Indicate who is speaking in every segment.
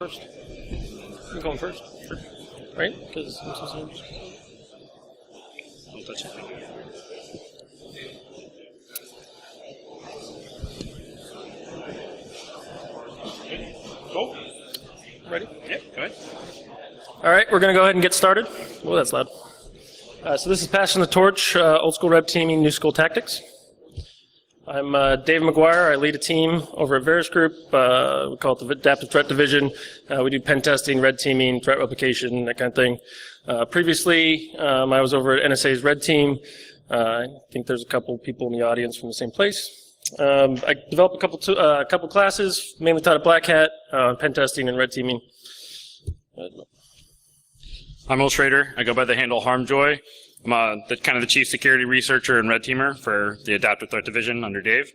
Speaker 1: First. I'm going first. Sure. Right? Because I'm so sorry.
Speaker 2: Don't touch it.
Speaker 1: Go. Ready?
Speaker 2: Yeah, go ahead.
Speaker 1: All right, we're going to go ahead and get started. Oh, that's loud. So this is Passing the Torch, Old School Red Teaming, New School Tactics. I'm Dave McGuire. I lead a team over at Varus Group. We call it the Adaptive Threat Division. We do pen testing, red teaming, threat replication, that kind of thing. Previously, I was over at NSA's red team. I think there's a couple people in the audience from the same place. I developed a couple classes, mainly taught at Black Hat, pen testing and red teaming.
Speaker 2: I'm Schroeder. I go by the handle Harmjoy. I'm the chief security researcher and red teamer for the Adaptive Threat Division under Dave.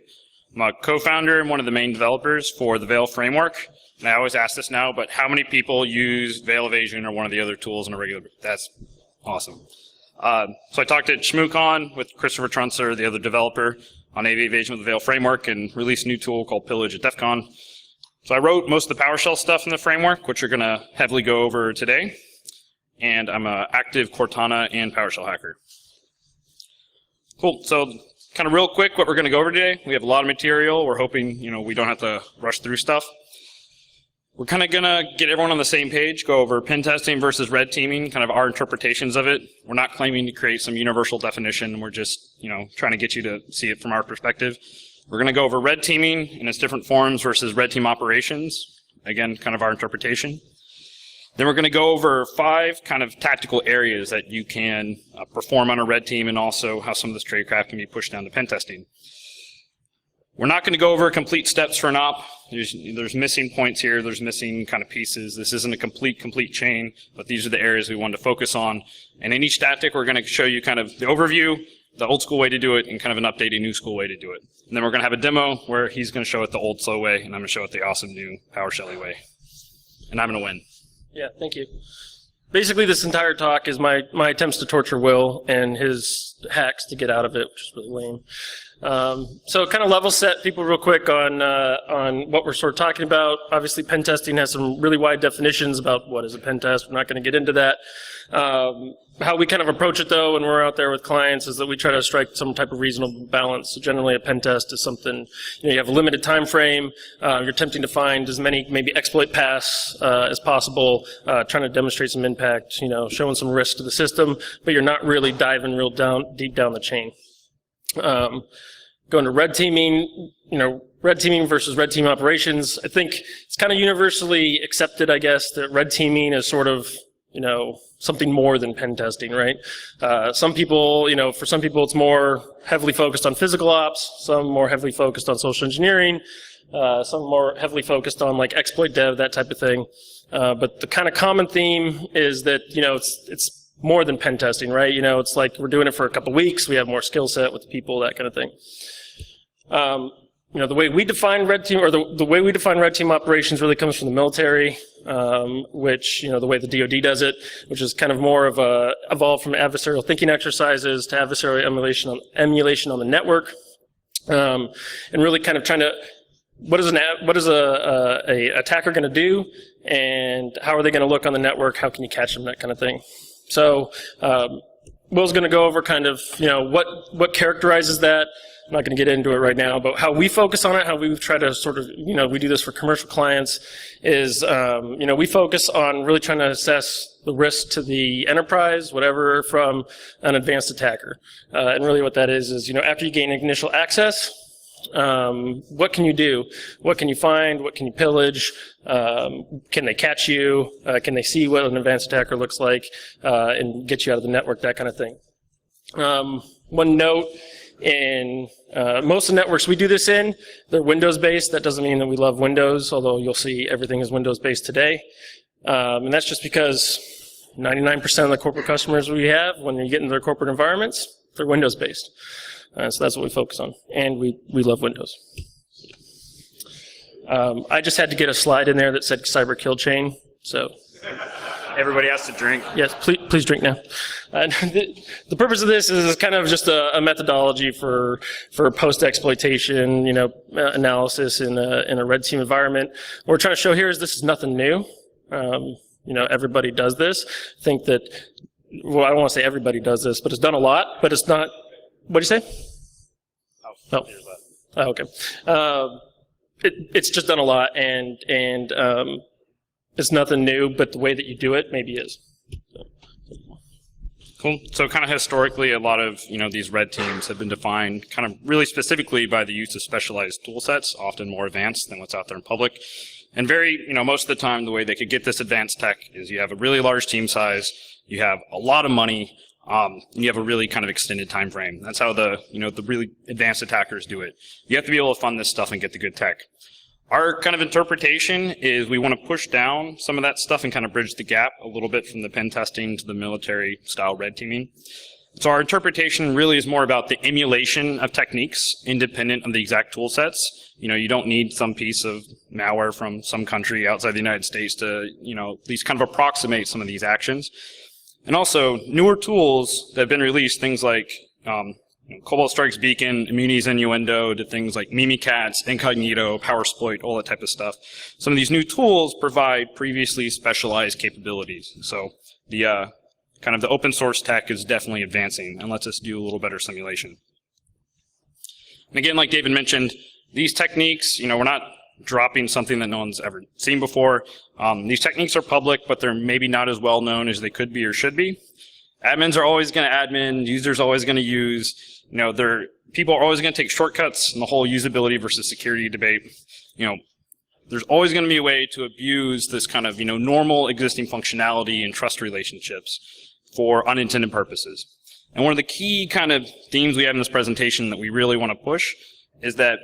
Speaker 2: I'm a co-founder and one of the main developers for the Veil framework. And I always ask this now, but how many people use Veil Evasion or one of the other tools in a regular? That's awesome. So I talked at ShmooCon with Christopher Trunser, the other developer, on AV Evasion with the Veil framework and released a new tool called Pillage at DEF CON. So I wrote most of the PowerShell stuff in the framework, which we're going to heavily go over today. And I'm an active Cortana and PowerShell hacker. Cool. So kind of real quick, what we're going to go over today. We have a lot of material. We're hoping, we don't have to rush through stuff. We're kind of going to get everyone on the same page, go over pen testing versus red teaming, kind of our interpretations of it. We're not claiming to create some universal definition. We're just, trying to get you to see it from our perspective. We're going to go over red teaming in its different forms versus red team operations. Again, kind of our interpretation. Then we're going to go over 5 kind of tactical areas that you can perform on a red team and also how some of this tradecraft can be pushed down to pen testing. We're not going to go over complete steps for an op. There's missing points here. There's missing kind of pieces. This isn't a complete chain, but these are the areas we wanted to focus on. And in each tactic, we're going to show you kind of the overview, the old school way to do it, and kind of an updated new school way to do it. And then we're going to have a demo where he's going to show it the old slow way, and I'm going to show it the awesome new PowerShell way. And I'm going to win. Yeah,
Speaker 1: thank you. Basically, this entire talk is my attempts to torture Will and his hacks to get out of it, which is really lame. So kind of level set people real quick on what we're sort of talking about. Obviously, pen testing has some really wide definitions about what is a pen test. We're not going to get into that. How we kind of approach it, though, when we're out there with clients is that we try to strike some type of reasonable balance. So generally, a pen test is something, you have a limited time frame. You're attempting to find as many maybe exploit paths as possible, trying to demonstrate some impact, showing some risk to the system, but you're not really diving deep down the chain. Going to red teaming, red teaming versus red team operations. I think it's kind of universally accepted, I guess, that red teaming is sort of, something more than pen testing, right? Some people, for some people it's more heavily focused on physical ops, some more heavily focused on social engineering, some more heavily focused on like exploit dev, that type of thing. But the kind of common theme is that, it's more than pen testing, right? It's like we're doing it for a couple weeks, we have more skill set with people, that kind of thing. The way we define red team, or the way we define red team operations really comes from the military, which, the way the DoD does it, which is kind of more of evolved from adversarial thinking exercises to adversarial emulation on the network, and really kind of trying to, what is a attacker going to do, and how are they going to look on the network, how can you catch them, that kind of thing. So, Will's going to go over kind of, what characterizes that. I'm not going to get into it right now, but how we focus on it, how we try to sort of, we do this for commercial clients is, we focus on really trying to assess the risk to the enterprise, whatever, from an advanced attacker. And really what that is, after you gain initial access, what can you do? What can you find? What can you pillage? Can they catch you? Can they see what an advanced attacker looks like and get you out of the network, that kind of thing. One note, in most of the networks we do this in, they're Windows-based. That doesn't mean that we love Windows, although you'll see everything is Windows-based today. And that's just because 99% of the corporate customers we have, when you get into their corporate environments, they're Windows-based. So that's what we focus on. And we love Windows. I just had to get a slide in there that said cyber kill chain. So
Speaker 2: Everybody has to drink.
Speaker 1: Yes, please drink now. The purpose of this is kind of just a methodology for post-exploitation, analysis in a red team environment. What we're trying to show here is this is nothing new. Everybody does this. I think that, well, I don't want to say everybody does this, but it's done a lot, but it's not, what do you say? Oh, okay. It's just done a lot, and it's nothing new, but the way that you do it maybe is.
Speaker 2: Cool. So kind of historically, a lot of these red teams have been defined kind of really specifically by the use of specialized tool sets, often more advanced than what's out there in public. And most of the time, the way they could get this advanced tech is you have a really large team size, you have a lot of money, and you have a really kind of extended time frame. That's how the really advanced attackers do it. You have to be able to fund this stuff and get the good tech. Our kind of interpretation is we want to push down some of that stuff and kind of bridge the gap a little bit from the pen testing to the military style red teaming. So our interpretation really is more about the emulation of techniques independent of the exact tool sets. You don't need some piece of malware from some country outside the United States to, at least kind of approximate some of these actions. And also, newer tools that have been released, things like Cobalt Strike's Beacon, Immuni's Innuendo, to things like Mimikatz, Incognito, PowerSploit, all that type of stuff. Some of these new tools provide previously specialized capabilities. So the kind of the open source tech is definitely advancing and lets us do a little better simulation. And again, like David mentioned, these techniques, we're not dropping something that no one's ever seen before. These techniques are public, but they're maybe not as well known as they could be or should be. Admins are always going to admin, users are always going to use. People are always going to take shortcuts in the whole usability versus security debate. There's always going to be a way to abuse this kind of normal existing functionality and trust relationships for unintended purposes. And one of the key kind of themes we have in this presentation that we really want to push is that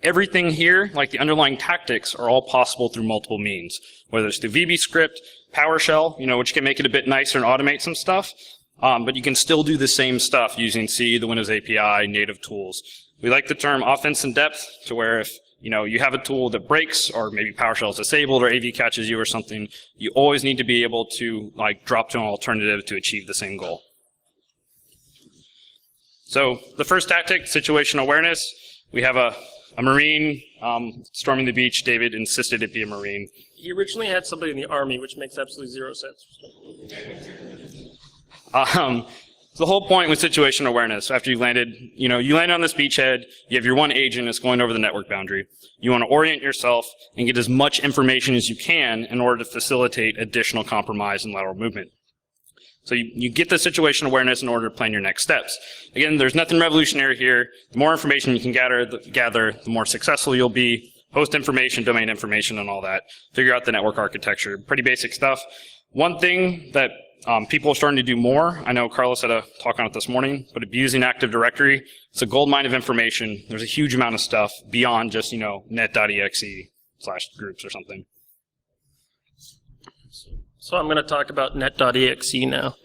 Speaker 2: everything here, like the underlying tactics, are all possible through multiple means, whether it's through VB script, PowerShell, which can make it a bit nicer and automate some stuff, but you can still do the same stuff using C, the Windows API, native tools. We like the term offense in depth, to where if you have a tool that breaks, or maybe PowerShell is disabled, or AV catches you or something, you always need to be able to drop to an alternative to achieve the same goal. So the first tactic, situational awareness. We have a Marine storming the beach. David insisted it be a Marine.
Speaker 1: He originally had somebody in the Army, which makes absolutely zero sense.
Speaker 2: The whole point with situational awareness, after you landed, you land on this beachhead, you have your one agent that's going over the network boundary. You want to orient yourself and get as much information as you can in order to facilitate additional compromise and lateral movement. So you get the situation awareness in order to plan your next steps. Again, there's nothing revolutionary here. The more information you can gather, the more successful you'll be. Host information, domain information, and all that. Figure out the network architecture. Pretty basic stuff. One thing that people are starting to do more, I know Carlos had a talk on it this morning, but abusing Active Directory, it's a goldmine of information. There's a huge amount of stuff beyond just, net.exe/groups or something.
Speaker 1: So I'm going to talk about net.exe now.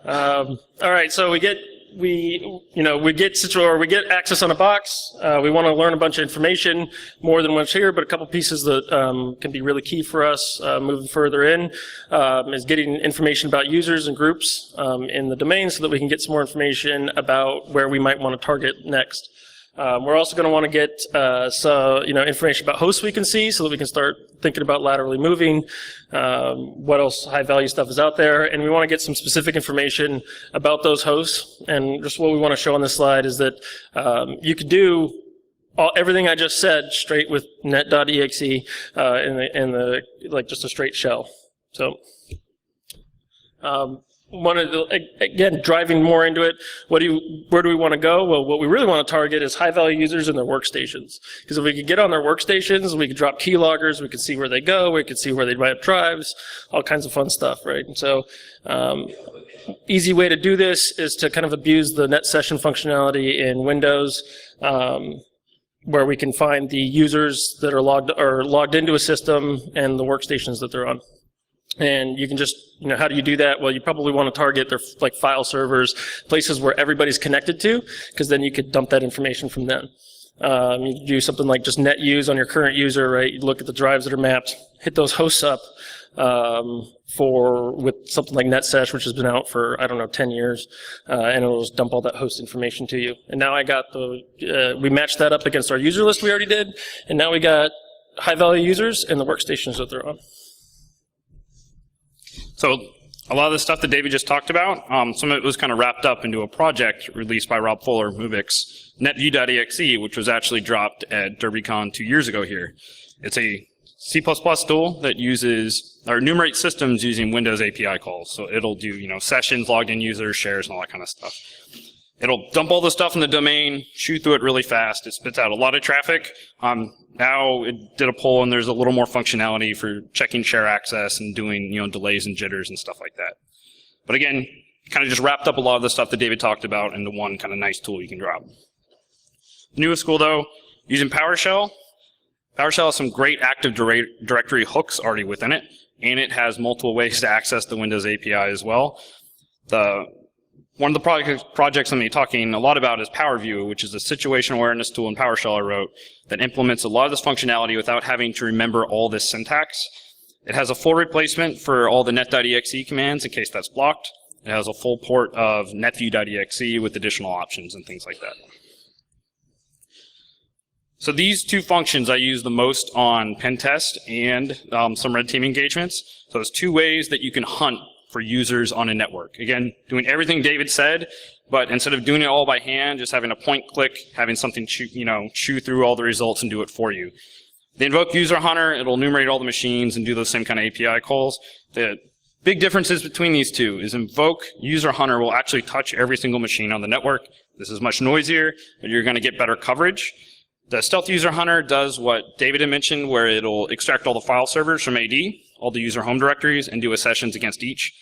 Speaker 1: All right, so we get access on a box. We want to learn a bunch of information, more than what's here, but a couple pieces that can be really key for us moving further in is getting information about users and groups in the domain, so that we can get some more information about where we might want to target next. We're also going to want to get information about hosts we can see, so that we can start thinking about laterally moving, what else high-value stuff is out there, and we want to get some specific information about those hosts. And just what we want to show on this slide is that you could do everything I just said straight with net.exe just a straight shell. So. Again, driving more into it, where do we want to go? Well, what we really want to target is high-value users and their workstations. Because if we could get on their workstations, we could drop keyloggers, we could see where they go, we could see where they might have drives, all kinds of fun stuff, right? And so, easy way to do this is to kind of abuse the net session functionality in Windows, where we can find the users that are logged into a system and the workstations that they're on. And you can just, how do you do that? Well, you probably want to target their file servers, places where everybody's connected to, because then you could dump that information from them. You do something like just net use on your current user, right? You look at the drives that are mapped, hit those hosts up with something like netsesh, which has been out for, I don't know, 10 years, and it'll just dump all that host information to you. And now I got we matched that up against our user list we already did, and now we got high-value users and the workstations that they're on.
Speaker 2: So a lot of the stuff that David just talked about, some of it was kind of wrapped up into a project released by Rob Fuller, Movix, netview.exe, which was actually dropped at DerbyCon 2 years ago here. It's a C++ tool that enumerates systems using Windows API calls. So it'll do, sessions, logged in users, shares, and all that kind of stuff. It'll dump all the stuff in the domain, shoot through it really fast. It spits out a lot of traffic. Now it did a poll, and there's a little more functionality for checking share access and doing, delays and jitters and stuff like that. But again, kind of just wrapped up a lot of the stuff that David talked about into one kind of nice tool you can drop. The newest tool, though, using PowerShell. PowerShell has some great Active Directory hooks already within it, and it has multiple ways to access the Windows API as well. One of the projects I'm going to be talking a lot about is PowerView, which is a situation awareness tool in PowerShell I wrote that implements a lot of this functionality without having to remember all this syntax. It has a full replacement for all the net.exe commands in case that's blocked. It has a full port of netview.exe with additional options and things like that. So these two functions I use the most on pen test and some red team engagements. So there's two ways that you can hunt for users on a network. Again, doing everything David said, but instead of doing it all by hand, just having a point click, having something chew through all the results and do it for you. The invoke user hunter, it'll enumerate all the machines and do those same kind of API calls. The big differences between these two is invoke user hunter will actually touch every single machine on the network. This is much noisier, but you're going to get better coverage. The stealth user hunter does what David had mentioned, where it'll extract all the file servers from AD, all the user home directories, and do a sessions against each.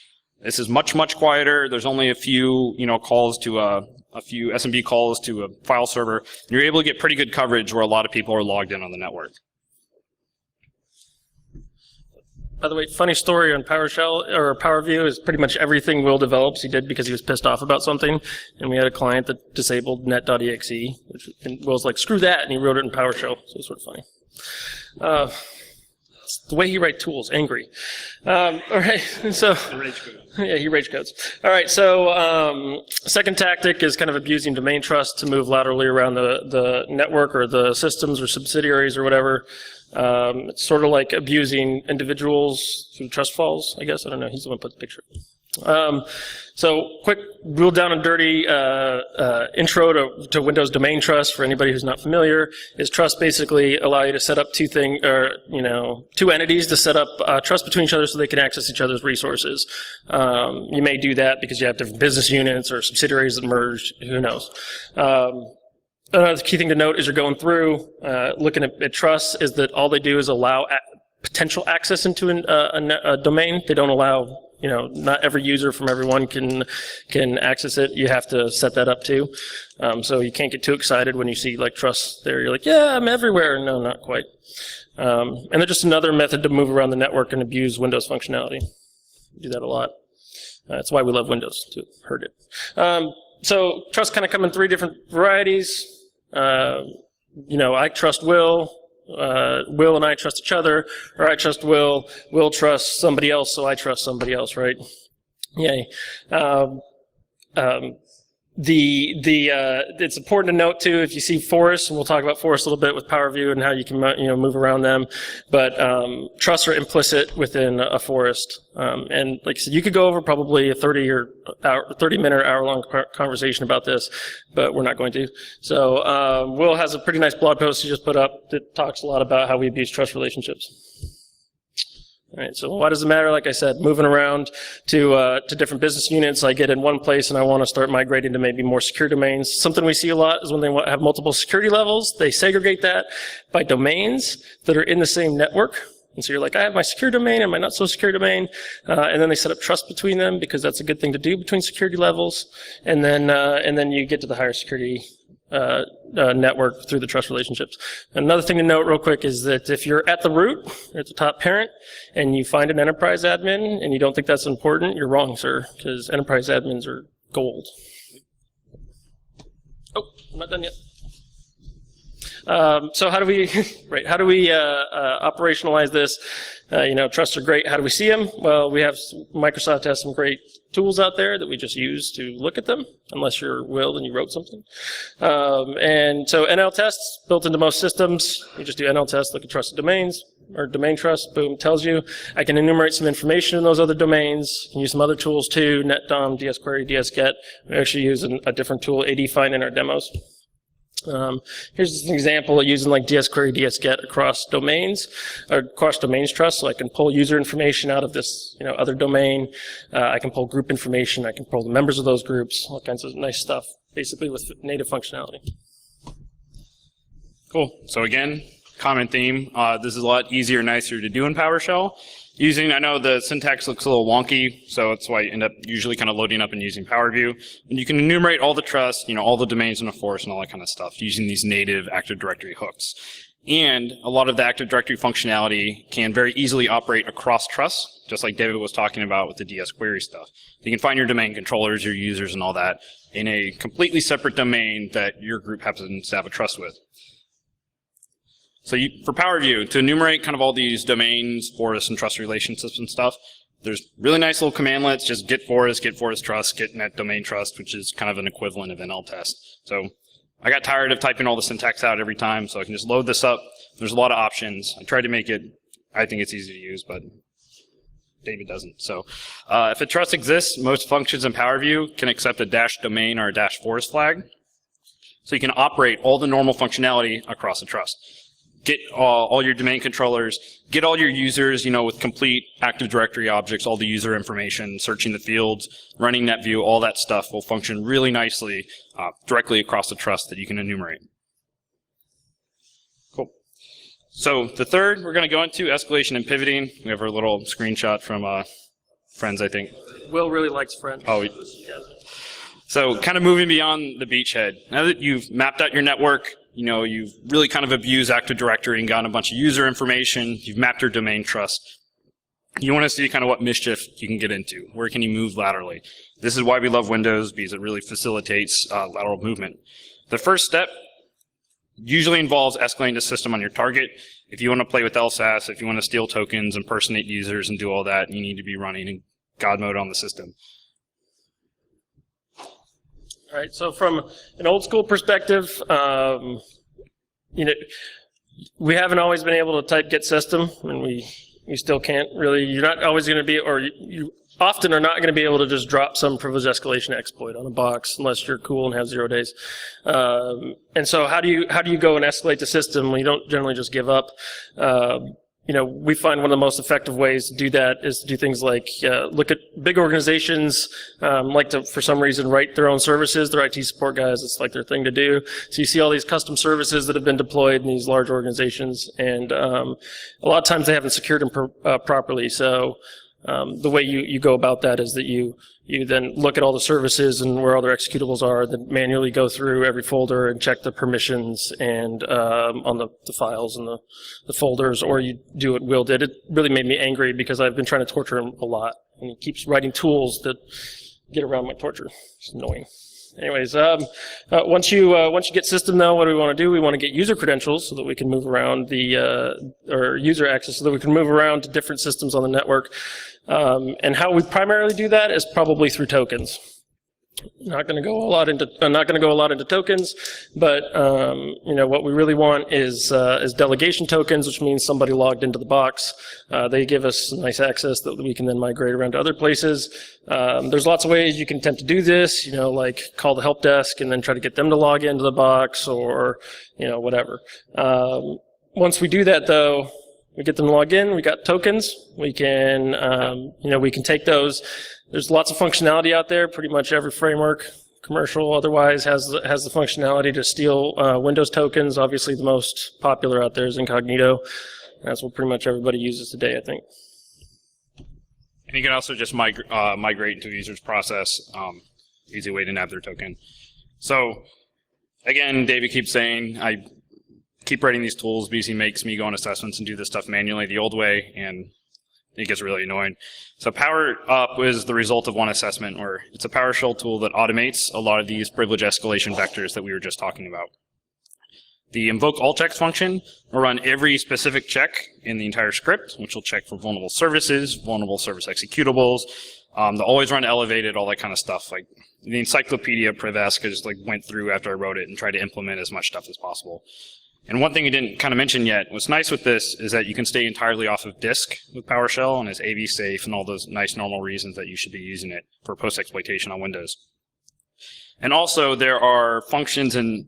Speaker 2: This is much, much quieter. There's only a few, calls to a few SMB calls to a file server. And you're able to get pretty good coverage where a lot of people are logged in on the network.
Speaker 1: By the way, funny story on PowerShell or PowerView is pretty much everything Will develops he did because he was pissed off about something, and we had a client that disabled net.exe, and Will's like, screw that, and he wrote it in PowerShell, so it's sort of funny. It's the way he writes tools, angry. All right, so yeah, he rage codes. All right, so second tactic is kind of abusing domain trust to move laterally around the network or the systems or subsidiaries or whatever. It's sort of like abusing individuals through trust falls, I guess. I don't know. He's the one who put the picture. So quick real down and dirty intro to Windows domain trust for anybody who's not familiar. Is trust basically allow you to set up two entities to set up trust between each other so they can access each other's resources. You may do that because you have different business units or subsidiaries that merge. Who knows? Another key thing to note as you're going through, looking at trusts, is that all they do is allow potential access into a domain. They don't allow, not every user from everyone can access it. You have to set that up too. So you can't get too excited when you see like trusts there. You're like, yeah, I'm everywhere. No, not quite. And they're just another method to move around the network and abuse Windows functionality. We do that a lot. That's why we love Windows, to hurt it. So trust kind of come in three different varieties. I trust Will, Will and I trust each other, or I trust Will trusts somebody else, so I trust somebody else, right? Yay. It's important to note too, if you see forests, and we'll talk about forests a little bit with PowerView and how you can move around them, but trusts are implicit within a forest. And like I said, you could go over probably a 30-minute or hour-long conversation about this, but we're not going to. So Will has a pretty nice blog post he just put up that talks a lot about how we abuse trust relationships. All right, so why does it matter? Like I said, moving around to different business units, I get in one place and I want to start migrating to maybe more secure domains. Something we see a lot is when they have multiple security levels, they segregate that by domains that are in the same network. And so you're like, I have my secure domain and my not so secure domain, and then they set up trust between them because that's a good thing to do between security levels. And then you get to the higher security network through the trust relationships. Another thing to note real quick is that if you're at the root, at the top parent, and you find an enterprise admin and you don't think that's important, you're wrong, sir, because enterprise admins are gold. Oh, I'm not done yet. So how do we, right, how do we operationalize this? Trusts are great. How do we see them? Well, Microsoft has some great tools out there that we just use to look at them, unless you're Will and you wrote something. And so NL tests built into most systems. You just do NL tests, look at trusted domains, or domain trust, boom, tells you. I can enumerate some information in those other domains. I can use some other tools too, netdom, dsquery, dsget. We actually use a different tool, adfind, in our demos. Here's an example of using like dsquery, dsget across domains, or across domains trust. So I can pull user information out of this, other domain. I can pull group information. I can pull the members of those groups. All kinds of nice stuff, basically with native functionality.
Speaker 2: Cool. So again, common theme. This is a lot easier and nicer to do in PowerShell. I know the syntax looks a little wonky, so that's why I end up usually kind of loading up and using PowerView. And you can enumerate all the trusts, all the domains in a forest and all that kind of stuff using these native Active Directory hooks. And a lot of the Active Directory functionality can very easily operate across trusts, just like David was talking about with the dsquery stuff. You can find your domain controllers, your users, and all that in a completely separate domain that your group happens to have a trust with. So for PowerView, to enumerate kind of all these domains, forests, and trust relationships and stuff, there's really nice little commandlets, just get forest trust, get net domain trust, which is kind of an equivalent of NL test. So I got tired of typing all the syntax out every time, so I can just load this up. There's a lot of options. I tried to make it, I think it's easy to use, but David doesn't. So if a trust exists, most functions in PowerView can accept a -domain or a -forest flag. So you can operate all the normal functionality across a trust. Get all your domain controllers, get all your users, with complete Active Directory objects, all the user information, searching the fields, running NetView, all that stuff will function really nicely directly across the trust that you can enumerate. Cool. So the third we're going to go into, escalation and pivoting. We have our little screenshot from Friends, I think.
Speaker 1: Will really likes Friends.
Speaker 2: Oh, so kind of moving beyond the beachhead. Now that you've mapped out your network, you've really kind of abused Active Directory and gotten a bunch of user information. You've mapped your domain trust. You want to see kind of what mischief you can get into. Where can you move laterally? This is why we love Windows, because it really facilitates lateral movement. The first step usually involves escalating the system on your target. If you want to play with LSAS, if you want to steal tokens, impersonate users, and do all that, you need to be running in God mode on the system.
Speaker 1: All right, so from an old school perspective, we haven't always been able to type get system, and we still can't really. You're not always going to be, or you often are not going to be able to just drop some privileged escalation exploit on a box unless you're cool and have 0 days. And so how do you go and escalate the system when you don't generally just give up? We find one of the most effective ways to do that is to do things like look at big organizations like to, for some reason, write their own services. Their IT support guys, it's like their thing to do. So you see all these custom services that have been deployed in these large organizations, and a lot of times they haven't secured them properly. So the way you go about that is that you then look at all the services and where all their executables are, then manually go through every folder and check the permissions and on the files and the folders, or you do what Will did. It really made me angry because I've been trying to torture him a lot, and he keeps writing tools that get around my torture. It's annoying. Anyways, once you get system though, what do we want to do? We want to get user credentials so that we can move around or user access so that we can move around to different systems on the network. And how we primarily do that is probably through tokens. I'm not going to go a lot into tokens, but what we really want is delegation tokens, which means somebody logged into the box. They give us nice access that we can then migrate around to other places. There's lots of ways you can attempt to do this, like call the help desk and then try to get them to log into the box, or whatever. Once we do that, though, we get them to log in. We got tokens. We can we can take those. There's lots of functionality out there. Pretty much every framework, commercial, otherwise, has the functionality to steal Windows tokens. Obviously, the most popular out there is Incognito. That's what pretty much everybody uses today, I think.
Speaker 2: And you can also just migrate into a user's process. Easy way to nab their token. So, again, David keeps saying, I keep writing these tools because he makes me go on assessments and do this stuff manually the old way, and it gets really annoying. So Power Up is the result of one assessment, or it's a PowerShell tool that automates a lot of these privilege escalation vectors that we were just talking about. The invoke all checks function will run every specific check in the entire script, which will check for vulnerable services, vulnerable service executables. They'll always run elevated, all that kind of stuff. Like the encyclopedia Privask just like went through after I wrote it and tried to implement as much stuff as possible. And one thing we didn't kind of mention yet, what's nice with this is that you can stay entirely off of disk with PowerShell, and it's AV safe and all those nice normal reasons that you should be using it for post-exploitation on Windows. And also there are functions that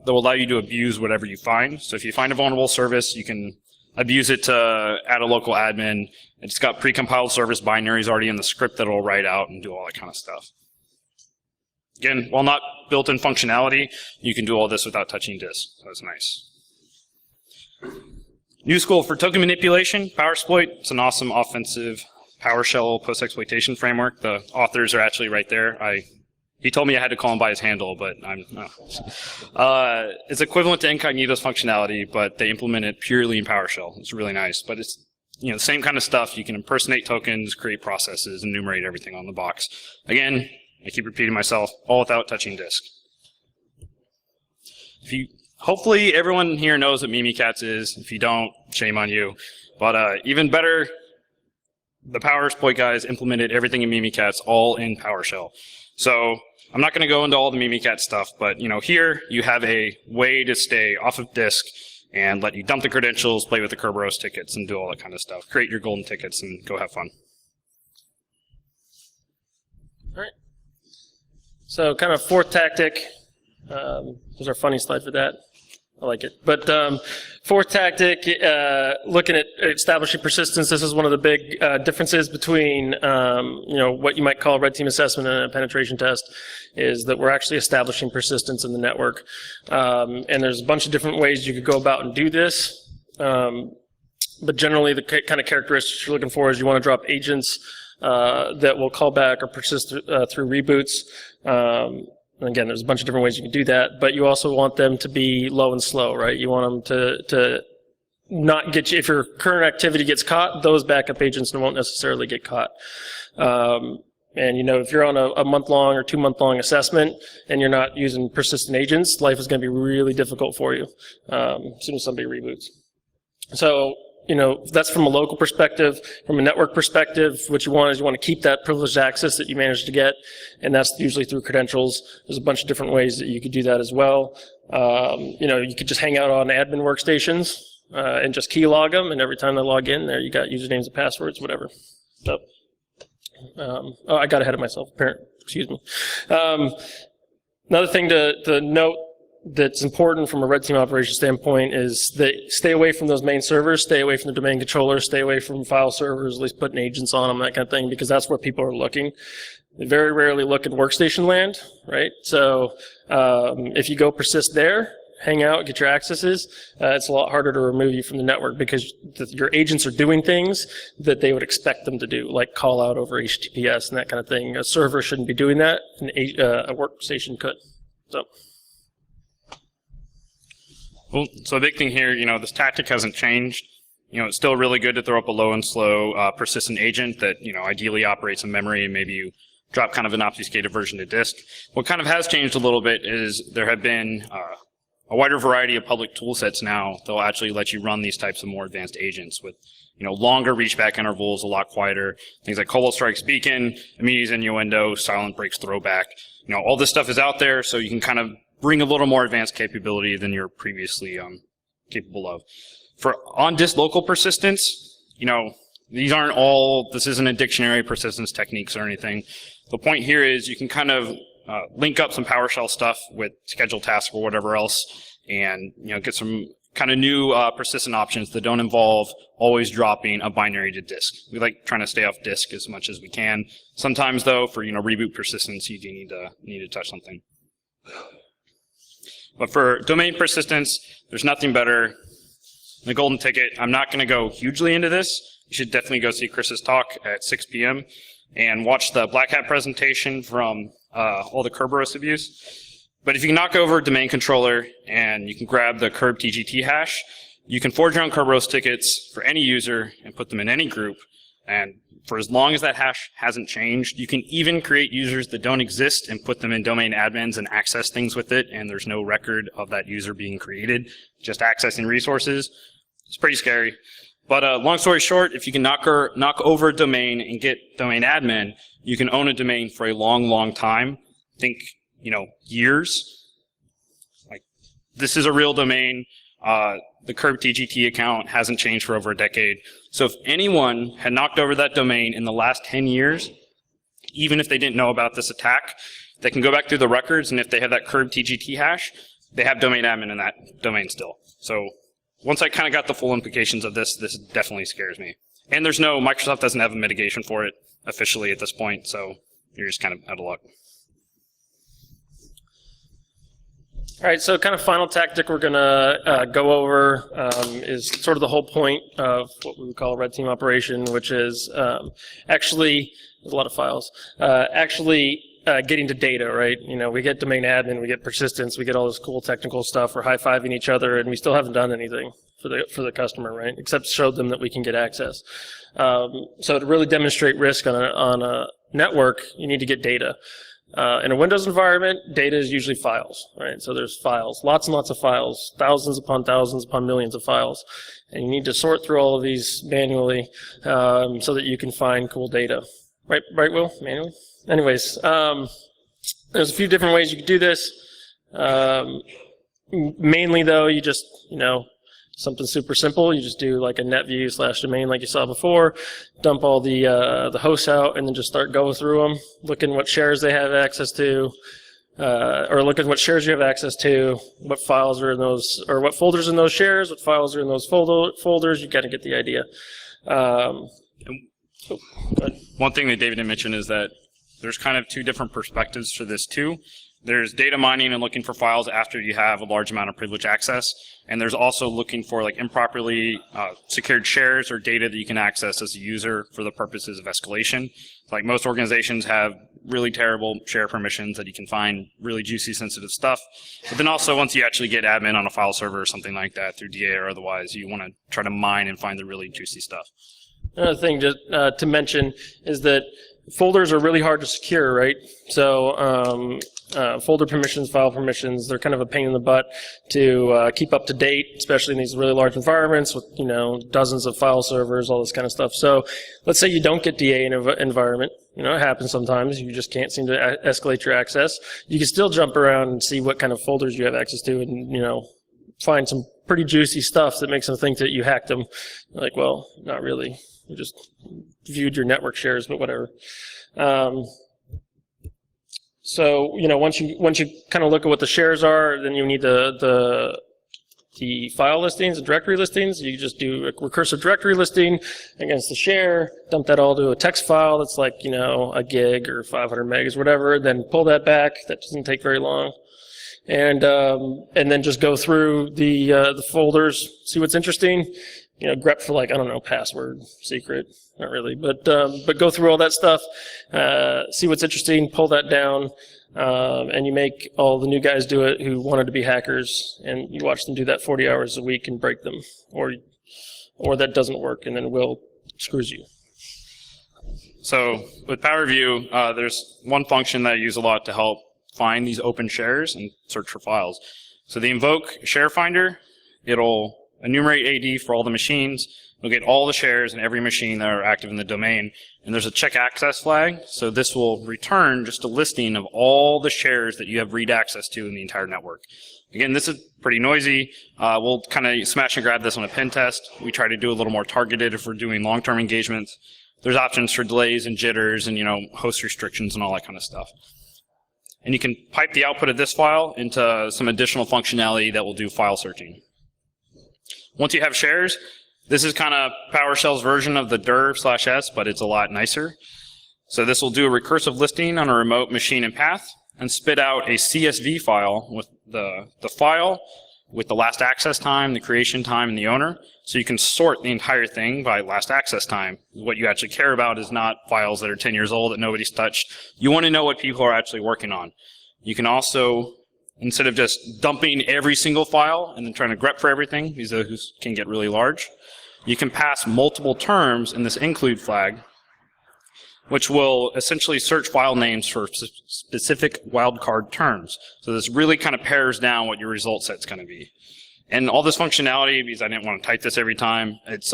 Speaker 2: will allow you to abuse whatever you find. So if you find a vulnerable service, you can abuse it to add a local admin. It's got precompiled service binaries already in the script that will write out and do all that kind of stuff. Again, while not built-in functionality, you can do all this without touching disk. So that's nice. New school for token manipulation, PowerSploit. It's an awesome offensive PowerShell post-exploitation framework. The authors are actually right there. He told me I had to call him by his handle, but it's equivalent to Incognito's functionality, but they implement it purely in PowerShell. It's really nice, but it's the same kind of stuff. You can impersonate tokens, create processes, enumerate everything on the box. Again, I keep repeating myself, all without touching disk. Hopefully everyone here knows what Mimikatz is. If you don't, shame on you. But even better, the PowerSploit guys implemented everything in Mimikatz all in PowerShell. So I'm not going to go into all the Mimikatz stuff, but here you have a way to stay off of disk and let you dump the credentials, play with the Kerberos tickets, and do all that kind of stuff. Create your golden tickets and go have fun.
Speaker 1: All right. So kind of fourth tactic. There's our funny slide for that. I like it. But fourth tactic, looking at establishing persistence. This is one of the big differences between what you might call a red team assessment and a penetration test, is that we're actually establishing persistence in the network. And there's a bunch of different ways you could go about and do this. But generally, the kind of characteristics you're looking for is you want to drop agents that will call back or persist through reboots. And again, there's a bunch of different ways you can do that, but you also want them to be low and slow, right? You want them to not get you, if your current activity gets caught, those backup agents won't necessarily get caught. And if you're on a month-long or 2-month-long assessment and you're not using persistent agents, life is going to be really difficult for you as soon as somebody reboots. So, that's from a local perspective. From a network perspective, what you want is you want to keep that privileged access that you managed to get, and that's usually through credentials. There's a bunch of different ways that you could do that as well. You could just hang out on admin workstations and just key log them, and every time they log in, there you got usernames and passwords, whatever. So, I got ahead of myself, apparently. Excuse me. Another thing to note that's important from a red team operation standpoint is that stay away from those main servers, stay away from the domain controllers, stay away from file servers, at least putting agents on them, that kind of thing, because that's where people are looking. They very rarely look at workstation land, right? So if you go persist there, hang out, get your accesses, it's a lot harder to remove you from the network because your agents are doing things that they would expect them to do, like call out over HTTPS and that kind of thing. A server shouldn't be doing that, and a workstation could.
Speaker 2: Well, so a big thing here, this tactic hasn't changed. It's still really good to throw up a low and slow persistent agent that, ideally operates in memory, and maybe you drop kind of an obfuscated version to disk. What kind of has changed a little bit is there have been a wider variety of public tool sets now that will actually let you run these types of more advanced agents with, longer reachback intervals, a lot quieter. Things like Colo Strikes Beacon, Immediate Innuendo, Silent Breaks Throwback. All this stuff is out there, so you can kind of bring a little more advanced capability than you're previously capable of. For on-disk local persistence, this isn't a dictionary persistence techniques or anything. The point here is you can kind of link up some PowerShell stuff with scheduled tasks or whatever else, and get some kind of new persistent options that don't involve always dropping a binary to disk. We like trying to stay off disk as much as we can. Sometimes, though, for reboot persistence, you do need to touch something. But for domain persistence, there's nothing better. The golden ticket, I'm not going to go hugely into this. You should definitely go see Chris's talk at 6 p.m. and watch the Black Hat presentation from all the Kerberos abuse. But if you can knock over domain controller and you can grab the Kerb TGT hash, you can forge your own Kerberos tickets for any user and put them in any group. And for as long as that hash hasn't changed, you can even create users that don't exist and put them in domain admins and access things with it, and there's no record of that user being created, just accessing resources. It's pretty scary. But long story short, if you can knock over a domain and get domain admin, you can own a domain for a long, long time. Think, years. Like, this is a real domain. The Curb TGT account hasn't changed for over a decade. So if anyone had knocked over that domain in the last 10 years, even if they didn't know about this attack, they can go back through the records, and if they have that Curb TGT hash, they have domain admin in that domain still. So once I kind of got the full implications of this, this definitely scares me. And Microsoft doesn't have a mitigation for it officially at this point, so you're just kind of out of luck.
Speaker 1: All right, so kind of final tactic we're going to go over is sort of the whole point of what we would call a red team operation, which is actually, there's a lot of files, getting to data, right? We get domain admin, we get persistence, we get all this cool technical stuff, we're high-fiving each other, and we still haven't done anything for the customer, right? Except show them that we can get access. So to really demonstrate risk on a network, you need to get data. In a Windows environment, data is usually files, right? So there's files, lots and lots of files, thousands upon millions of files. And you need to sort through all of these manually so that you can find cool data. Right, Will? Manually? Anyways, there's a few different ways you can do this. Mainly, though, you just, something super simple. You just do like a netview/domain like you saw before, dump all the hosts out, and then just start going through them, looking what shares they have access to, or look at what shares you have access to, what files are in those, or what folders in those shares, what files are in those folders. You got to get the idea.
Speaker 2: One thing that David didn't mention is that there's kind of two different perspectives for this too. There's data mining and looking for files after you have a large amount of privileged access. And there's also looking for like improperly secured shares or data that you can access as a user for the purposes of escalation. Like most organizations have really terrible share permissions that you can find really juicy, sensitive stuff. But then also once you actually get admin on a file server or something like that through DA or otherwise, you want to try to mine and find the really juicy stuff.
Speaker 1: Another thing to mention is that folders are really hard to secure, right? So folder permissions, file permissions, they're kind of a pain in the butt to keep up to date, especially in these really large environments with, dozens of file servers, all this kind of stuff. So let's say you don't get DA in an environment. It happens sometimes. You just can't seem to escalate your access. You can still jump around and see what kind of folders you have access to and, find some pretty juicy stuff that makes them think that you hacked them. Like, well, not really. You just viewed your network shares, but whatever. So, once you kind of look at what the shares are, then you need the file listings, the directory listings. You just do a recursive directory listing against the share, dump that all to a text file that's like, a gig or 500 megs or whatever, then pull that back. That doesn't take very long. And then just go through the folders, see what's interesting. Grep for like, I don't know, password, secret, not really, but go through all that stuff, see what's interesting, pull that down, and you make all the new guys do it who wanted to be hackers, and you watch them do that 40 hours a week and break them, or that doesn't work, and then Will screws you.
Speaker 2: So with PowerView, there's one function that I use a lot to help find these open shares and search for files. So the invoke share finder, it'll enumerate AD for all the machines. It'll get all the shares in every machine that are active in the domain. And there's a check access flag. So this will return just a listing of all the shares that you have read access to in the entire network. Again, this is pretty noisy. We'll kind of smash and grab this on a pen test. We try to do a little more targeted if we're doing long-term engagements. There's options for delays and jitters and, host restrictions and all that kind of stuff. And you can pipe the output of this file into some additional functionality that will do file searching. Once you have shares, this is kind of PowerShell's version of the dir/s, but it's a lot nicer. So this will do a recursive listing on a remote machine and path and spit out a CSV file with the file, with the last access time, the creation time, and the owner. So you can sort the entire thing by last access time. What you actually care about is not files that are 10 years old that nobody's touched. You want to know what people are actually working on. You can also, instead of just dumping every single file and then trying to grep for everything, because those can get really large, you can pass multiple terms in this include flag, which will essentially search file names for specific wildcard terms. So this really kind of pares down what your result set's going to be. And all this functionality, because I didn't want to type this every time, it's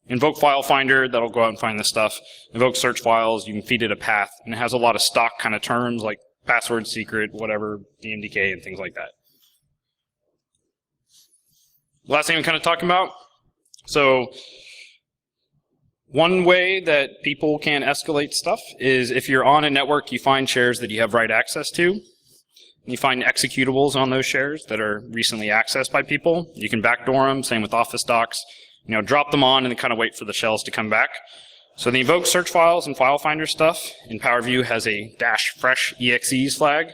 Speaker 2: invoke file finder, that'll go out and find this stuff. Invoke search files, you can feed it a path, and it has a lot of stock kind of terms like password, secret, whatever, DMDK, and things like that. Last thing I'm kind of talking about. So one way that people can escalate stuff is if you're on a network, you find shares that you have write access to. You find executables on those shares that are recently accessed by people. You can backdoor them, same with Office docs. Drop them on and then kind of wait for the shells to come back. So the invoke search files and file finder stuff in PowerView has a -fresh exes flag.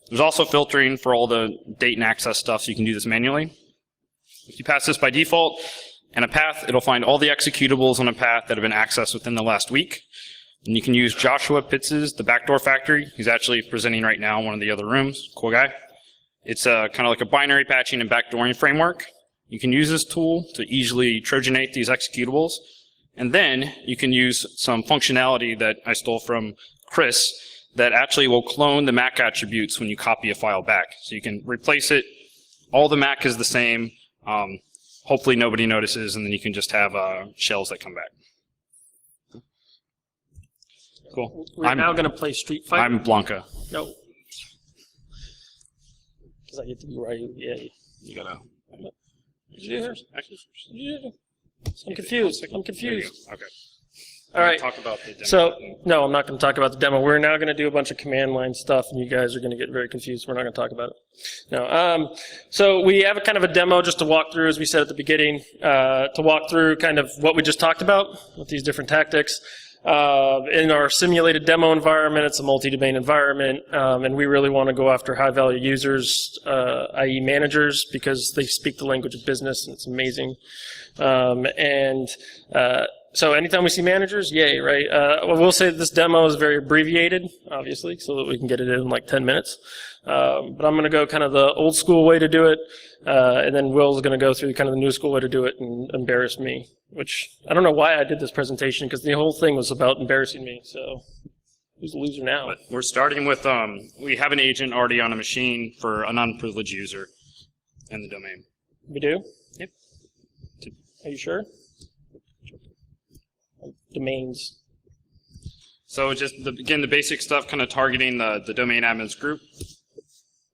Speaker 2: There's also filtering for all the date and access stuff, so you can do this manually. If you pass this by default and a path, it'll find all the executables on a path that have been accessed within the last week. And you can use Joshua Pitz's The Backdoor Factory. He's actually presenting right now in one of the other rooms. Cool guy. It's kind of like a binary patching and backdooring framework. You can use this tool to easily Trojanate these executables. And then you can use some functionality that I stole from Chris that actually will clone the MAC attributes when you copy a file back. So you can replace it. All the MAC is the same. Hopefully nobody notices, and then you can just have shells that come back. Cool.
Speaker 1: We're now going to play Street Fighter.
Speaker 2: I'm Blanca.
Speaker 1: No. Because I get to be right. Yeah.
Speaker 2: You gotta.
Speaker 1: Yeah. I'm confused.
Speaker 2: Okay.
Speaker 1: All right.
Speaker 2: Talk about the demo.
Speaker 1: So, no, I'm not going to talk about the demo. We're now going to do a bunch of command line stuff, and you guys are going to get very confused. We're not going to talk about it. No. So we have a kind of a demo just to walk through, as we said at the beginning, to walk through kind of what we just talked about with these different tactics. In our simulated demo environment, it's a multi-domain environment, and we really want to go after high-value users, i.e. managers, because they speak the language of business, and it's amazing. So anytime we see managers, yay, right? We'll say this demo is very abbreviated, obviously, so that we can get it in like 10 minutes. But I'm going to go kind of the old school way to do it, and then Will's going to go through kind of the new school way to do it and embarrass me, which I don't know why I did this presentation, because the whole thing was about embarrassing me. So who's the loser now?
Speaker 2: But we're starting with, we have an agent already on a machine for an unprivileged user in the domain.
Speaker 1: We do?
Speaker 2: Yep.
Speaker 1: Are you sure? Domains.
Speaker 2: So just, again, the basic stuff, kind of targeting the domain admins group.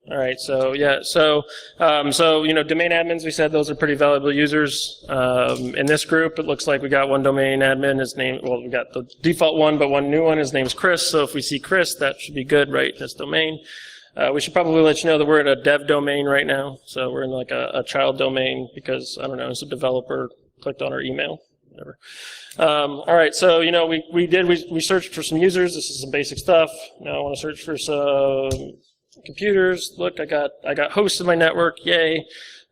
Speaker 1: All right, so yeah, so domain admins, we said those are pretty valuable users. In this group, it looks like we got one domain admin. His name, well, we got the default one, but one new one. His name's Chris. So if we see Chris, that should be good, right? This domain. We should probably let you know that we're in a dev domain right now. So we're in like a child domain because, I don't know, as a developer clicked on our email, whatever. All right, so we searched for some users. This is some basic stuff. Now I want to search for some computers. Look, I got hosts in my network. Yay!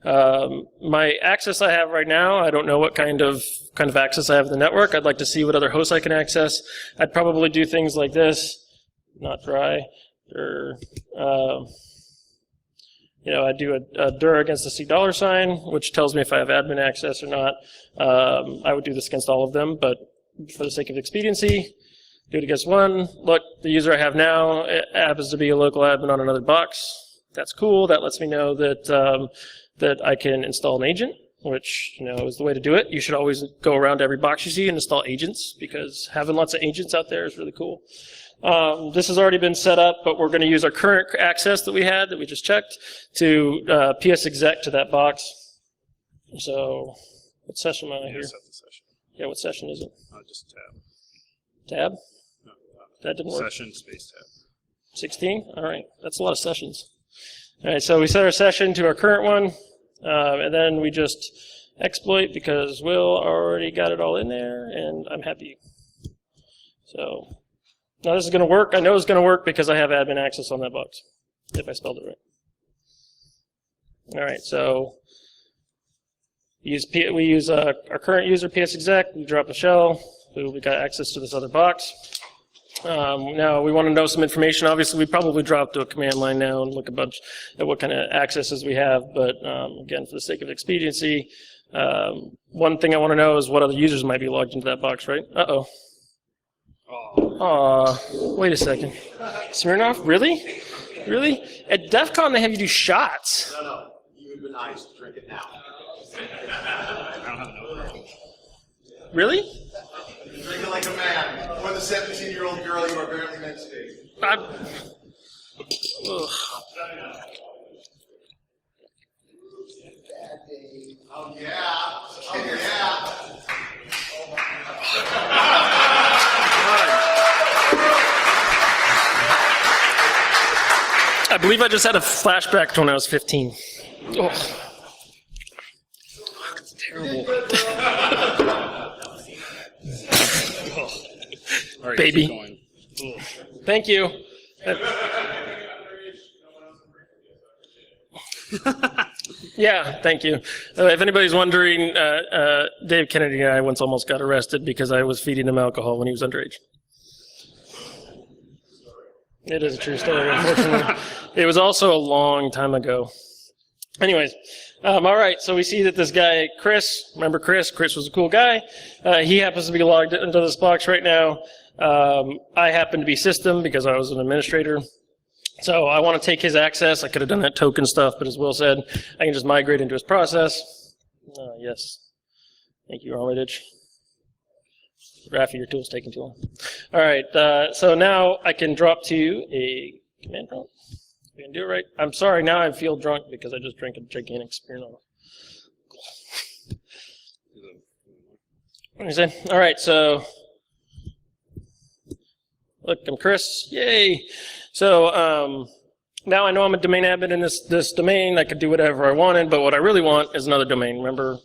Speaker 1: My access I have right now, I don't know what kind of access I have to the network. I'd like to see what other hosts I can access. I'd probably do things like this. Not dry. Or I do a dir against the $, which tells me if I have admin access or not. I would do this against all of them, but for the sake of expediency, do it against one. Look, the user I have now happens to be a local admin on another box. That's cool. That lets me know that that I can install an agent, which is the way to do it. You should always go around to every box you see and install agents, because having lots of agents out there is really cool. This has already been set up, but we're going to use our current access that we had, that we just checked, to psexec to that box. So, what session am I here?
Speaker 2: Set the session.
Speaker 1: Yeah, what session is it?
Speaker 2: Just tab.
Speaker 1: Tab?
Speaker 2: No,
Speaker 1: that didn't work.
Speaker 2: Session space tab.
Speaker 1: 16? All right, that's a lot of sessions. All right, so we set our session to our current one, and then we just exploit because Will already got it all in there, and I'm happy. So. Now this is going to work. I know it's going to work because I have admin access on that box, if I spelled it right. All right, so we use our current user, psexec. We drop a shell. We got access to this other box. Now we want to know some information. Obviously, we probably drop to a command line now and look at what kind of accesses we have. But again, for the sake of expediency, One thing I want to know is what other users might be logged into that box, right? Uh-oh. Aw, wait a second. Smirnoff, really? Really? At DEF CON, they have you do shots.
Speaker 3: No, you would be nice to drink it now.
Speaker 1: Really?
Speaker 3: Drink it like a man. For the 17-year-old girl you are barely meant to be.
Speaker 1: Ugh.
Speaker 3: Oh, yeah. Oh, yeah.
Speaker 1: I believe I just had a flashback to when I was 15. Oh. It's terrible.
Speaker 2: All right,
Speaker 1: Baby.
Speaker 2: keep going.
Speaker 1: Thank you. Yeah, thank you. If anybody's wondering, Dave Kennedy and I once almost got arrested because I was feeding him alcohol when he was underage. It is a true story, unfortunately. It was also a long time ago. Anyways, all right, so we see that this guy, Chris, remember Chris? Chris was a cool guy. He happens to be logged into this box right now. I happen to be system because I was an administrator. So I want to take his access. I could have done that token stuff, but as Will said, I can just migrate into his process. Yes. Thank you, Armitage. Rafi, your tool's taking too long. All right, so now I can drop to a command prompt. We can do it right. I'm sorry, now I feel drunk because I just drank a gigantic Smirnoff. What do you say? All right, so look, I'm Chris. Yay! So now I know I'm a domain admin in this domain. I could do whatever I wanted, but what I really want is another domain. Remember,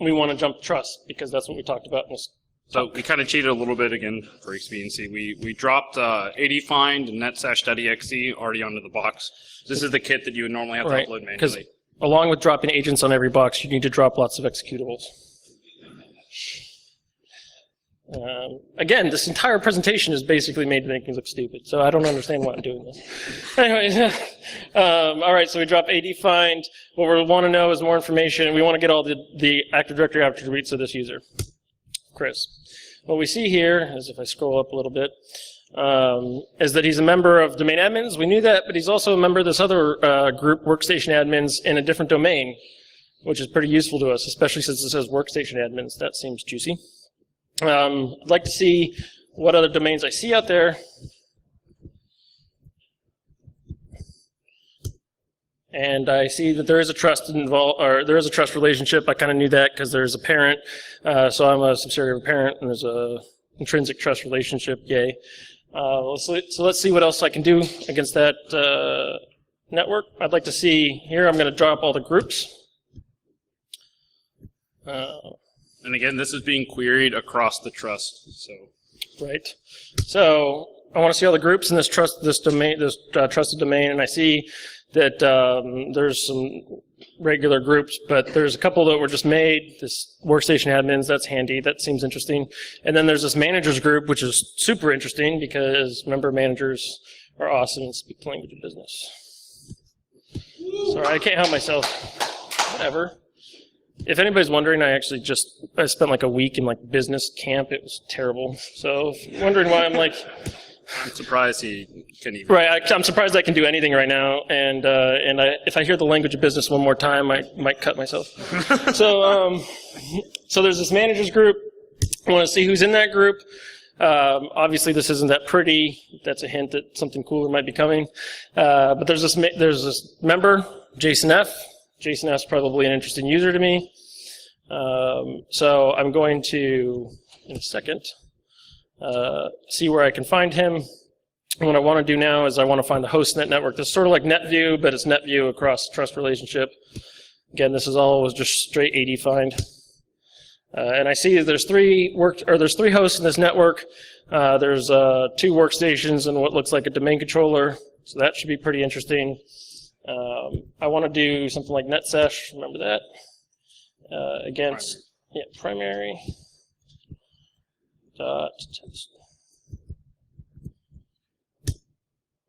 Speaker 1: we want to jump to trust because that's what we talked about in this.
Speaker 2: So we kind of cheated a little bit again for expediency. We dropped ADFind and netsash.exe already onto the box. This is the kit that you would normally have to upload manually.
Speaker 1: Because along with dropping agents on every box, you need to drop lots of executables. Again, this entire presentation is basically made to make me look stupid, so I don't understand why I'm doing this. Anyways, all right, so we drop ADFind. What we want to know is more information. We want to get all the Active Directory attributes of this user, Chris. What we see here is, if I scroll up a little bit, is that he's a member of domain admins. We knew that, but he's also a member of this other group, workstation admins, in a different domain, which is pretty useful to us, especially since it says workstation admins. That seems juicy. I'd like to see what other domains I see out there. And I see that there is a trust involved, or there is a trust relationship. I kind of knew that because there's a parent. So I'm a subsidiary of a parent, and there's a intrinsic trust relationship. Yay. So let's see what else I can do against that network. I'd like to see here. I'm going to drop all the groups.
Speaker 2: And again, this is being queried across the trust. So
Speaker 1: right. So I want to see all the groups in this domain, this trusted domain, and I see that there's some regular groups, but there's a couple that were just made. This workstation admins, that's handy. That seems interesting. And then there's this managers group, which is super interesting because member managers are awesome and speak the language of business. Sorry, I can't help myself. Whatever. If anybody's wondering, I spent like a week in like business camp. It was terrible. So if you're wondering why I'm like,
Speaker 2: I'm surprised he can even.
Speaker 1: Right, I'm surprised I can do anything right now. And if I hear the language of business one more time, I might cut myself. So there's this managers group. I want to see who's in that group. Obviously, this isn't that pretty. That's a hint that something cooler might be coming. But there's this member, Jason F. Jason F is probably an interesting user to me. So I'm going to, in a second, see where I can find him. And what I want to do now is I want to find the hostnet network. This is sort of like NetView, but it's NetView across trust relationship. Again, this is all just straight ADFind. And I see that there's three hosts in this network. There's 2 workstations and what looks like a domain controller. So that should be pretty interesting. I want to do something like netsesh, remember that, against primary dot test.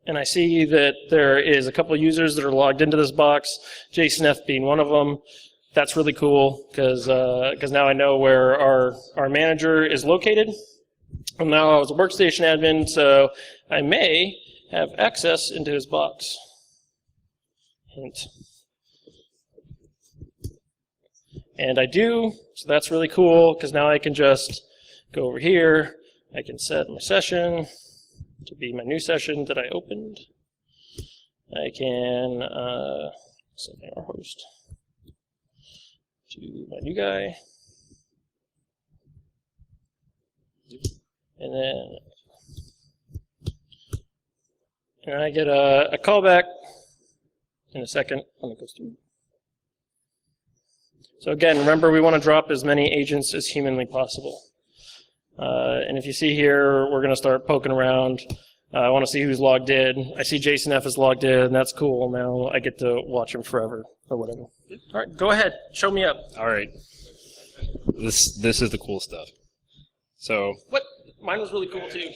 Speaker 1: And I see that there is a couple of users that are logged into this box, Jason F being one of them. that's really cool because now I know where our manager is located. And now I was a workstation admin, so I may have access into his box. Hint. And I do, so that's really cool because now I can just go over here. I can set my session to be my new session that I opened. I can set our host to my new guy. And then I get a callback in a second when it goes through. So again, remember we want to drop as many agents as humanly possible. And if you see here, we're going to start poking around. I want to see who's logged in. I see Jason F is logged in. That's cool. Now I get to watch him forever or whatever. All right, go ahead. Show me up.
Speaker 2: All right. This is the cool stuff. So
Speaker 1: What? Mine was really cool too.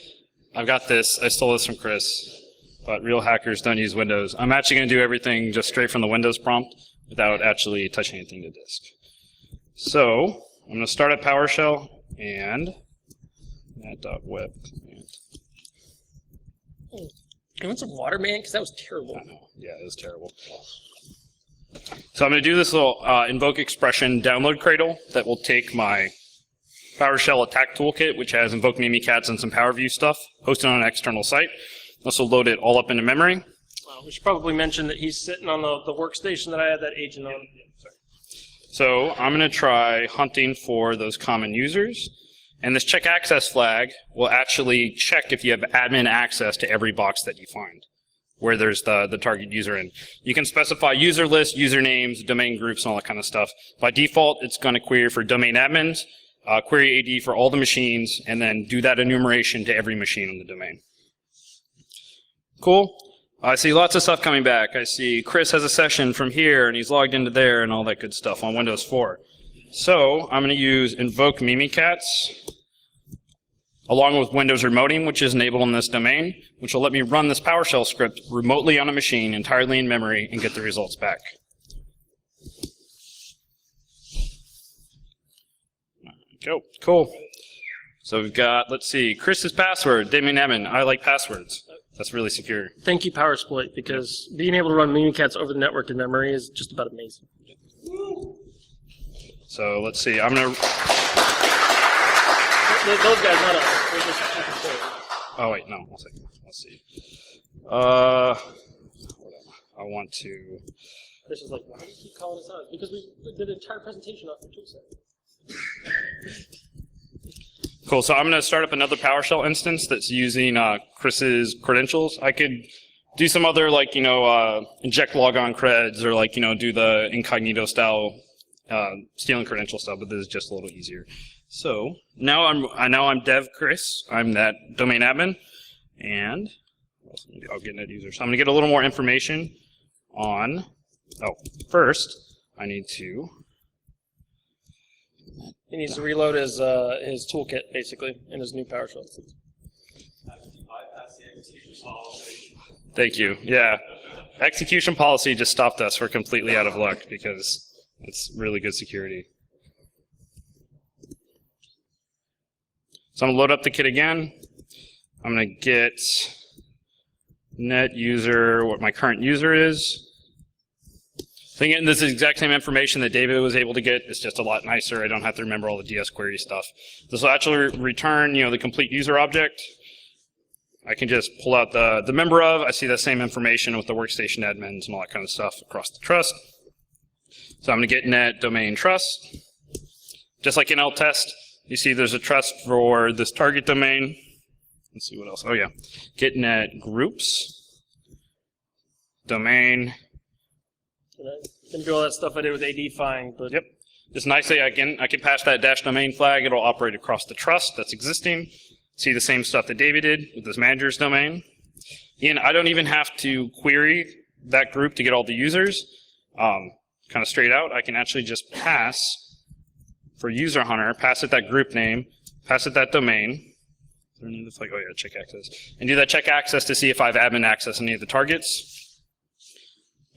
Speaker 2: I've got this. I stole this from Chris, but real hackers don't use Windows. I'm actually going to do everything just straight from the Windows prompt without actually touching anything to disk. So I'm going to start at PowerShell and net.web command.
Speaker 1: You want some water, man? Because that was terrible.
Speaker 2: I know. Yeah, it was terrible. So I'm going to do this little invoke expression download cradle that will take my PowerShell attack toolkit, which has invoke Mimikatz and some PowerView stuff, hosted on an external site. Also load it all up into memory.
Speaker 1: We should probably mention that he's sitting on the workstation that I had that agent on. Sorry.
Speaker 2: So I'm going to try hunting for those common users. And this check access flag will actually check if you have admin access to every box that you find, where there's the target user in. You can specify user lists, usernames, domain groups, and all that kind of stuff. By default, it's going to query for domain admins, query AD for all the machines, and then do that enumeration to every machine on the domain. Cool. I see lots of stuff coming back. I see Chris has a session from here, and he's logged into there, and all that good stuff on Windows 4. So I'm going to use invoke Mimikatz along with Windows remoting, which is enabled on this domain, which will let me run this PowerShell script remotely on a machine entirely in memory and get the results back. Go. Cool. So we've got, let's see, Chris's password, Damien Edmond. I like passwords. That's really secure.
Speaker 1: Thank you, PowerSploit, because being able to run Mimikatz over the network in memory is just about amazing.
Speaker 2: So let's see, I'm going to...
Speaker 1: Those guys, not us.
Speaker 2: Oh, wait, no, 1 second. Let's see. I want to...
Speaker 1: This is like, why do you keep calling us out? Because we did an entire presentation off the toolset.
Speaker 2: Cool, so I'm going to start up another PowerShell instance that's using Chris's credentials. I could do some other, like, inject logon creds or, like, do the incognito style stealing credential stuff, but this is just a little easier. So now I'm dev Chris. I'm that domain admin, and I'll get net user. So I'm going to get a little more information on. Oh, first I need to.
Speaker 1: He needs to reload his toolkit basically in his new PowerShell.
Speaker 2: Thank you. Yeah, execution policy just stopped us. We're completely out of luck because it's really good security. So I'm going to load up the kit again. I'm going to get net user, what my current user is. So again, this is the exact same information that David was able to get. It's just a lot nicer. I don't have to remember all the DS query stuff. This will actually return, the complete user object. I can just pull out the member of. I see the same information with the workstation admins and all that kind of stuff across the trust. So I'm going to get net domain trust. Just like in LTest, you see there's a trust for this target domain. Let's see what else. Oh, yeah. Get net groups. Domain.
Speaker 1: Can do all that stuff I did with AD fine, but
Speaker 2: yep. Just nicely, I can pass that dash domain flag. It'll operate across the trust that's existing. See the same stuff that David did with this manager's domain. Again, I don't even have to query that group to get all the users. Kind of straight out, I can actually just pass for user hunter, pass it that group name, pass it that domain. It's like, oh yeah, check access. And do that check access to see if I have admin access on any of the targets.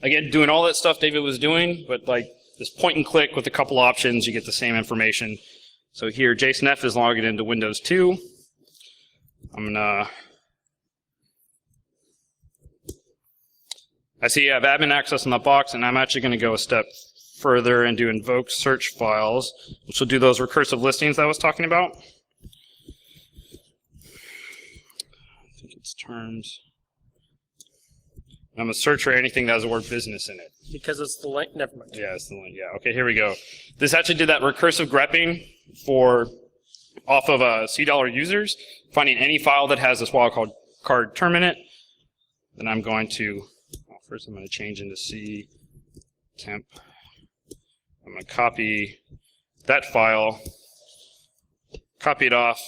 Speaker 2: Again, doing all that stuff David was doing, but like just point and click with a couple options, you get the same information. So here, JSONF is logging into Windows 2. I see you have admin access in the box, and I'm actually going to go a step further and do invoke search files, which will do those recursive listings that I was talking about. I think it's terms. I'm going to search for anything that has the word business in it.
Speaker 1: Because it's the link. Never mind.
Speaker 2: Yeah, it's the link. Yeah. Okay, here we go. This actually did that recursive grepping for off of $C users, finding any file that has this wildcard term in it. Then I'm going to, first I'm going to change into C temp. I'm going to copy that file, copy it off.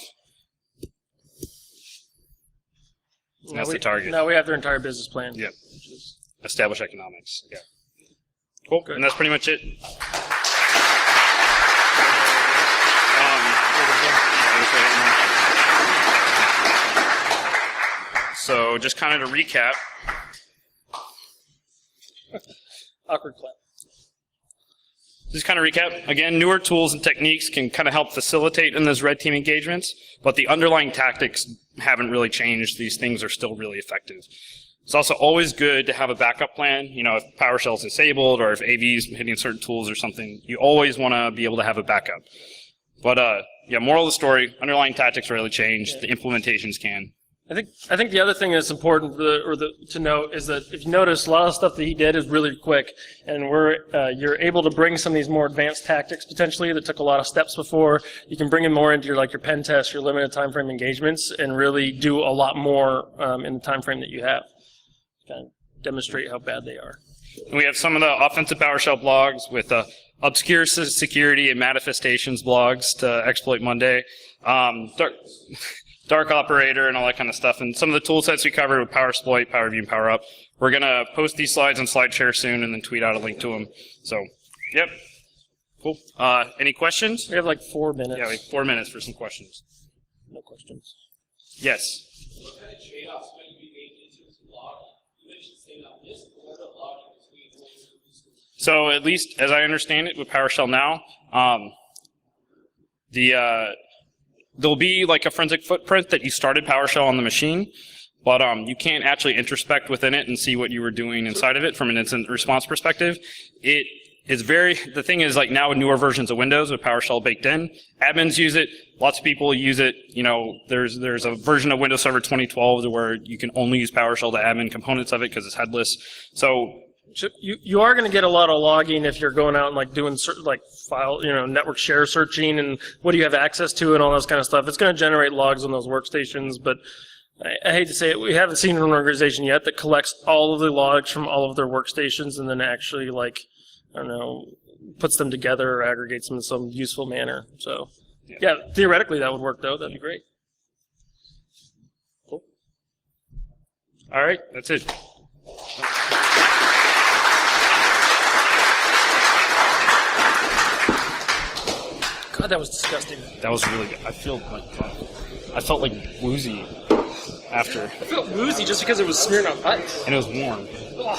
Speaker 2: That's the target.
Speaker 1: Now we have their entire business plan.
Speaker 2: Yep. Establish economics. Yeah. Cool. Good. And that's pretty much it. So just kind of to recap.
Speaker 1: Awkward clap.
Speaker 2: Just kind of recap. Again, newer tools and techniques can kind of help facilitate in those red team engagements, but the underlying tactics haven't really changed. These things are still really effective. It's also always good to have a backup plan. You know, if PowerShell is disabled or if AV is hitting certain tools or something, you always want to be able to have a backup. But yeah, moral of the story, underlying tactics rarely change. The implementations can.
Speaker 1: I think the other thing that's important to note is that if you notice, a lot of stuff that he did is really quick, and you're able to bring some of these more advanced tactics potentially that took a lot of steps before. You can bring them more into your pen test, your limited time frame engagements, and really do a lot more in the time frame that you have. Kind of demonstrate how bad they are.
Speaker 2: And we have some of the offensive PowerShell blogs with obscure security and manifestations blogs to exploit Monday. Dark operator and all that kind of stuff, and some of the tool sets we covered with PowerSploit, PowerView, and PowerUp. We're going to post these slides on SlideShare soon and then tweet out a link to them. So, yep. Cool. Any questions?
Speaker 1: We have like 4 minutes.
Speaker 2: Yeah, we have 4 minutes for some questions.
Speaker 1: No questions.
Speaker 2: Yes.
Speaker 4: What kind of trade-offs might you be making into this log? You mentioned staying on this, but what about logging between one and two?
Speaker 2: So, at least as I understand it with PowerShell now, there'll be like a forensic footprint that you started PowerShell on the machine, but you can't actually introspect within it and see what you were doing inside of it from an incident response perspective. The thing is, like now with newer versions of Windows with PowerShell baked in, admins use it, lots of people use it. You know, there's a version of Windows Server 2012 where you can only use PowerShell to admin components of it because it's headless. So
Speaker 1: you are going to get a lot of logging if you're going out and like doing file, network share searching and what do you have access to and all this kind of stuff. It's going to generate logs on those workstations, but I hate to say it, we haven't seen an organization yet that collects all of the logs from all of their workstations and then actually puts them together or aggregates them in some useful manner. So yeah, theoretically that would work though. That'd be great. Cool.
Speaker 2: All right, that's it.
Speaker 1: God, that was disgusting.
Speaker 2: That was really good. I felt like woozy after.
Speaker 1: I felt woozy just because it was smeared on ice.
Speaker 2: And it was warm.
Speaker 1: Oh,